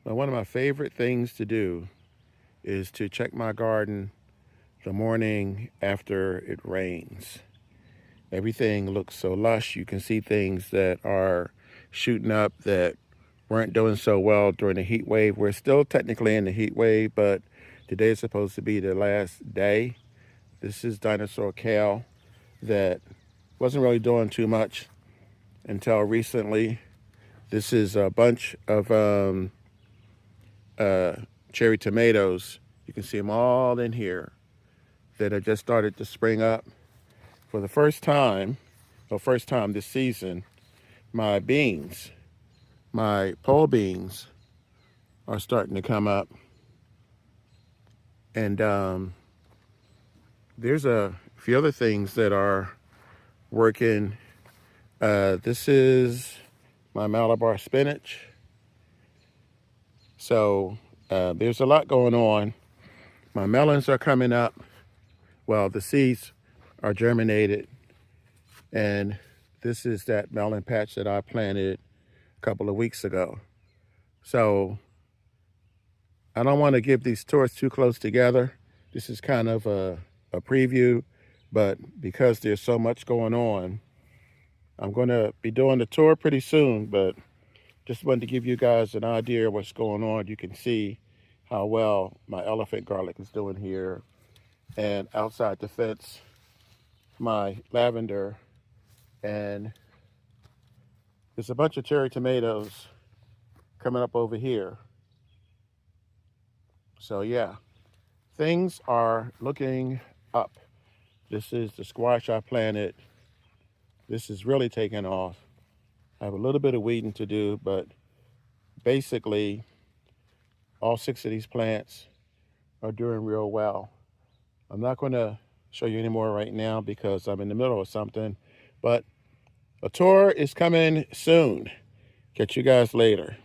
Well, one of my favorite things to do is to check my garden the morning after it rains. Everything looks so lush. You can see things that are shooting up that weren't doing so well during the heat wave. We're still technically in the heat wave, but today is supposed to be the last day. This is dinosaur kale that wasn't really doing too much until recently. This is a bunch of uh, cherry tomatoes. You can see them all in here that have just started to spring up. For the first time this season, my beans, my pole beans, are starting to come up. And there's a few other things that are working. This is my Malabar spinach. So there's a lot going on. My melons are coming up. Well, the seeds are germinated. And this is that melon patch that I planted a couple of weeks ago. So I don't want to give these tours too close together. This is kind of a preview, but because there's so much going on, I'm going to be doing the tour pretty soon, but just wanted to give you guys an idea of what's going on. You can see how well my elephant garlic is doing here. And outside the fence, my lavender, and there's a bunch of cherry tomatoes coming up over here. So yeah, things are looking up. This is the squash I planted. This is really taking off. I have a little bit of weeding to do, but basically all 6 of these plants are doing real well. I'm not going to show you anymore right now because I'm in the middle of something, but a tour is coming soon. Catch you guys later.